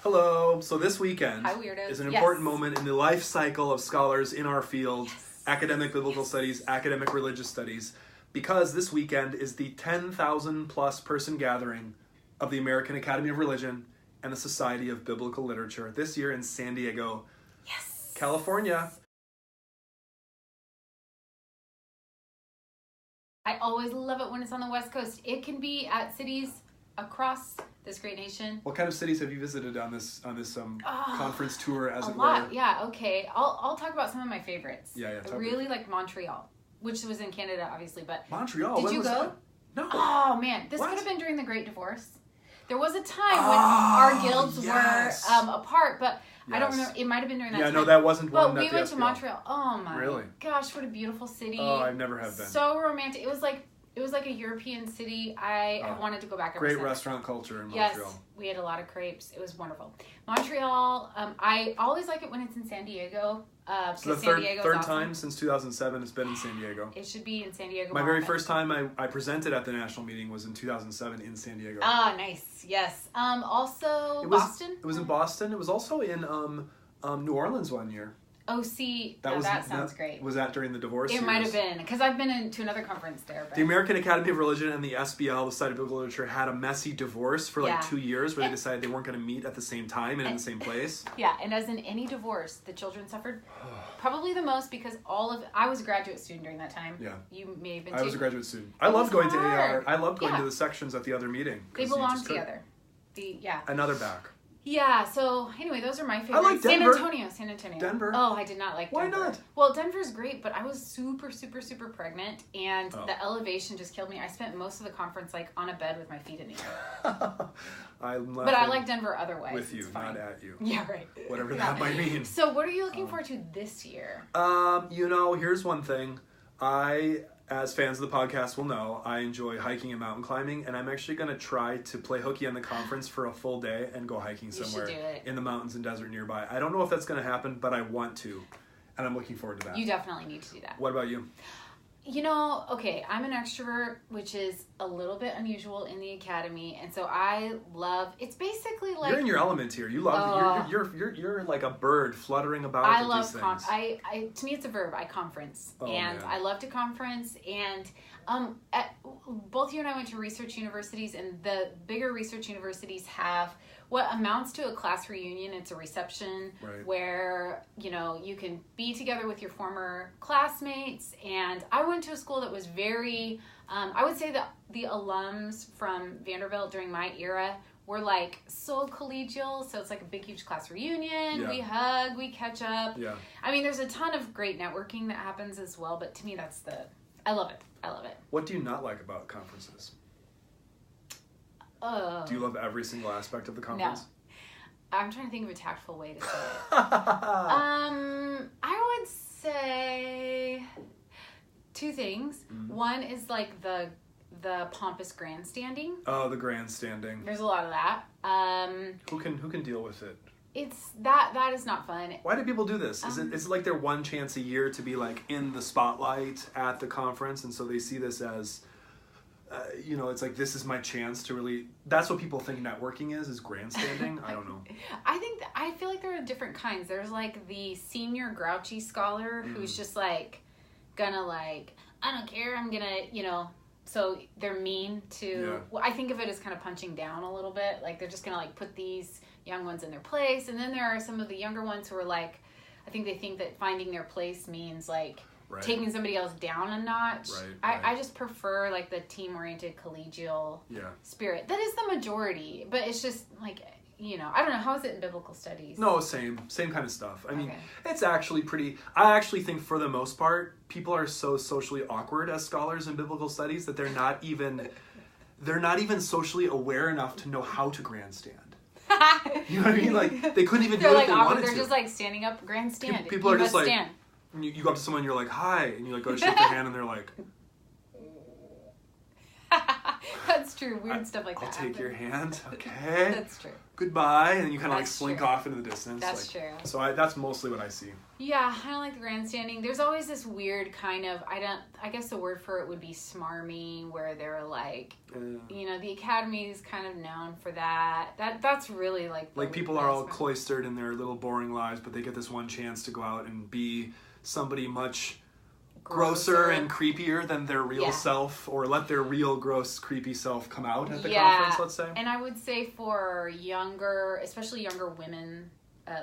Hello. So this weekend Hi, weirdos. is an important moment in the life cycle of scholars in our field, academic biblical studies, academic religious studies, because this weekend is the 10,000 plus person gathering of the American Academy of Religion and the Society of Biblical Literature this year in San Diego, California. I always love it when it's on the West Coast. It can be at cities across this great nation. What kind of cities have you visited on this conference tour, as it lot. were? Yeah, okay. I'll talk about some of my favorites. Yeah. I really like Montreal, which was in Canada, obviously, but Montreal. Did when you was go? That? No. Oh man, this What? could have been during the Great Divorce. There was a time when our guilds were apart, but I don't remember. It might have been during that time. Yeah, no, that wasn't one. But we went to Montreal. Oh my gosh, what a beautiful city! Oh, I never have been. So romantic. It was like a European city. I have wanted to go back ever Great since. restaurant culture in Montreal. Yes, we had a lot of crepes. It was wonderful. Montreal, I always like it when it's in San Diego. So the third time since 2007 it's been in San Diego. It should be in San Diego. My very first time I presented at the national meeting was in 2007 in San Diego. Ah, nice. Yes. Also, Boston? It was in Boston. It was also in New Orleans one year. Oh, see, that sounds great. Was that during the divorce It years? might have been, because I've been to another conference there. But. The American Academy of Religion and the SBL, the Society of Biblical Literature, had a messy divorce for 2 years where they decided they weren't going to meet at the same time and in the same place. Yeah, and as in any divorce, the children suffered probably the most because I was a graduate student during that time. Yeah. You may have been too. I was a graduate student. I loved going to AR. I loved going to the sections at the other meeting. They belong together. Another back. Yeah, so anyway, those are my favorites. I like Denver. San Antonio. Denver. Oh, I did not like Denver. Why not? Well, Denver's great, but I was super, super, super pregnant, and the elevation just killed me. I spent most of the conference on a bed with my feet in the air. But I like Denver otherwise. With you, not at you. Yeah, right. Whatever that might mean. So what are you looking forward to this year? Here's one thing. As fans of the podcast will know, I enjoy hiking and mountain climbing, and I'm actually going to try to play hooky on the conference for a full day and go hiking somewhere in the mountains and desert nearby. I don't know if that's going to happen, but I want to, and I'm looking forward to that. You definitely need to do that. What about you? I'm an extrovert, which is a little bit unusual in the academy, and so I love. It's basically like you're in your element here. You love. You're like a bird fluttering about. I love to me, it's a verb. I conference, I love to conference, and both you and I went to research universities, and the bigger research universities have what amounts to a class reunion. It's a reception where, you can be together with your former classmates. And I went to a school that was very, I would say that the alums from Vanderbilt during my era were so collegial. So it's a big, huge class reunion. Yeah. We hug, we catch up. Yeah. I mean, there's a ton of great networking that happens as well. But to me, I love it. I love it. What do you not like about conferences? Do you love every single aspect of the conference? No. I'm trying to think of a tactful way to say it. I would say two things. Mm-hmm. One is the pompous grandstanding. Oh, the grandstanding. There's a lot of that. Who can deal with it? It's that is not fun. Why do people do this? Is it like their one chance a year to be in the spotlight at the conference, and so they see this as it's this is my chance to really. That's what people think networking is grandstanding. I don't know. I feel like there are different kinds. There's the senior grouchy scholar who's just gonna I don't care. I'm gonna So they're mean to. Yeah. Well, I think of it as kind of punching down a little bit. They're just gonna put these young ones in their place, and then there are some of the younger ones who are I think they think that finding their place means taking somebody else down a notch. I just prefer the team-oriented collegial spirit. That is the majority, but it's just I don't know, how is it in biblical studies? No, same kind of stuff. I mean, it's actually pretty. I actually think for the most part, people are so socially awkward as scholars in biblical studies that they're not even socially aware enough to know how to grandstand. You know what I mean? They couldn't even do it if they wanted to. They're just standing up, grandstand. People are just stand. You go up to someone and you're hi, and you go to shake their hand and they're That's true. Weird stuff like that. I'll take your hand. Okay. That's true. Goodbye. And then you kind of like That's slink true. off into the distance. That's true. So that's mostly what I see. Yeah, I don't like the grandstanding. There's always this weird kind of, I guess the word for it would be smarmy, where they're like, you know, the Academy is kind of known for that. That's really like people are all cloistered in their little boring lives, but they get this one chance to go out and be somebody much grosser and creepier than their real self, or let their real gross creepy self come out at the conference, let's say. And I would say for especially younger women,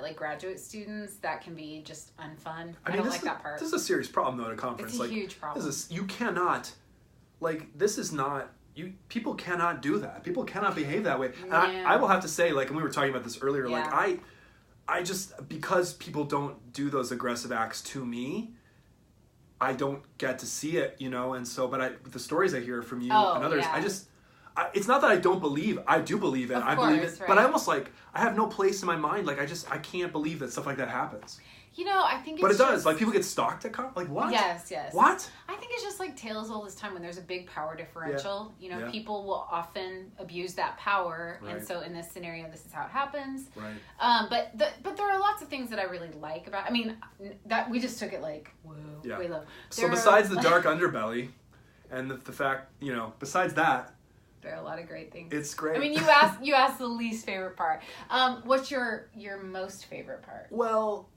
like graduate students, that can be just unfun. I don't like that part. This is a serious problem though at a conference. It's a huge problem. You cannot, people cannot do that. People cannot behave that way. And I will have to say, and we were talking about this earlier, I just, because people don't do those aggressive acts to me, I don't get to see it, and so, but the stories I hear from you and others, it's not that I don't believe, I do believe it, I believe it, right. But I almost I have no place in my mind, I can't believe that stuff like that happens. I think it's But it does, people get stalked at what? Yes. What? I think it's just like tales all this time when there's a big power differential. People will often abuse that power, right. And so in this scenario, this is how it happens. Right. But there are lots of things that I really like about. That we just took it way low. So besides the dark underbelly, and the fact, besides that, there are a lot of great things. It's great. You asked the least favorite part. What's your most favorite part? Well,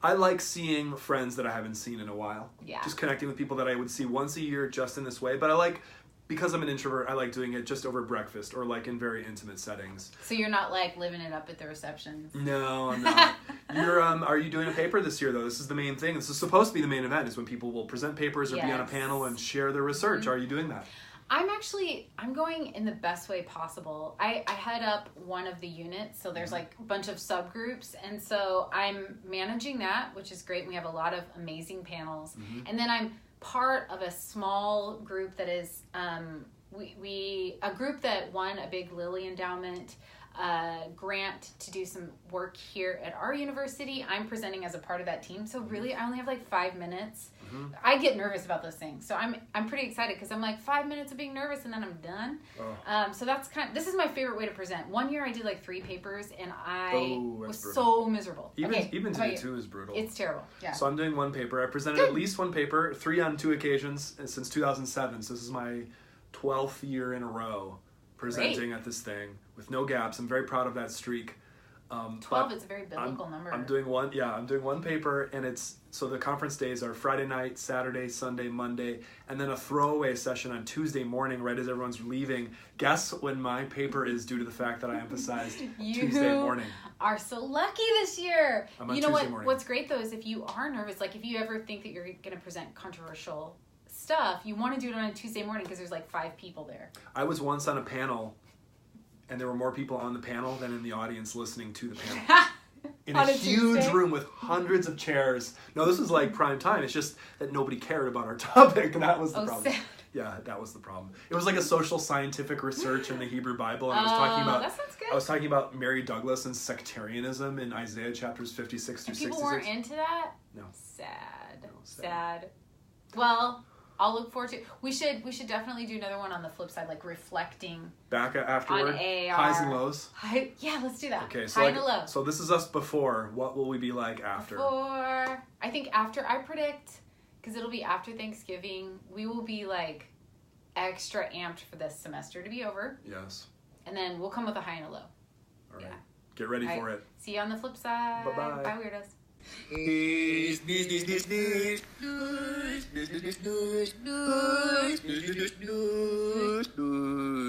I like seeing friends that I haven't seen in a while. Yeah. Just connecting with people that I would see once a year just in this way. But because I'm an introvert, I like doing it just over breakfast or in very intimate settings. So you're not living it up at the receptions? No, I'm not. Are you doing a paper this year though? This is the main thing. This is supposed to be the main event, is when people will present papers or be on a panel and share their research. Mm-hmm. Are you doing that? I'm going in the best way possible. I head up one of the units, so there's a bunch of subgroups, and so I'm managing that, which is great. We have a lot of amazing panels. Mm-hmm. And then I'm part of a small group that is, a group that won a big Lilly Endowment grant to do some work here at our university. I'm presenting as a part of that team, so really I only have 5 minutes. Mm-hmm. I get nervous about those things, so I'm pretty excited because I'm 5 minutes of being nervous and then I'm done. So that's this is my favorite way to present. One year I did 3 papers and I was brutal. So miserable. Even to do 2 is brutal. It's terrible. Yeah. So I'm doing 1 paper. I presented at least 1 paper, 3 on 2 occasions since 2007. So this is my 12th year in a row presenting at this thing with no gaps. I'm very proud of that streak. 12 is a very biblical number. I'm doing 1 paper, and so the conference days are Friday night, Saturday, Sunday, Monday, and then a throwaway session on Tuesday morning right as everyone's leaving. Guess when my paper is, due to the fact that I emphasized Tuesday morning. You are so lucky this year. I'm on Tuesday morning. What's great though is if you are nervous, if you ever think that you're going to present controversial stuff, you want to do it on a Tuesday morning because there's 5 people there. I was once on a panel, and there were more people on the panel than in the audience listening to the panel. In a huge room with hundreds of chairs. No, this was prime time. It's just that nobody cared about our topic. That was the problem. Sad. Yeah, that was the problem. It was a social scientific research in the Hebrew Bible, and that sounds good. I was talking about Mary Douglas and sectarianism in Isaiah chapters 56 through 66. People weren't into that? No. Sad. Well, I'll look forward to it. We should definitely do another one on the flip side, reflecting back afterward. On AAR. Highs and lows. Yeah, let's do that. Okay, so high and low. So this is us before. What will we be like after? I think after, I predict, because it'll be after Thanksgiving, we will be extra amped for this semester to be over. Yes. And then we'll come with a high and a low. All right. Yeah. Get ready for it. See you on the flip side. Bye-bye. Bye, weirdos. News.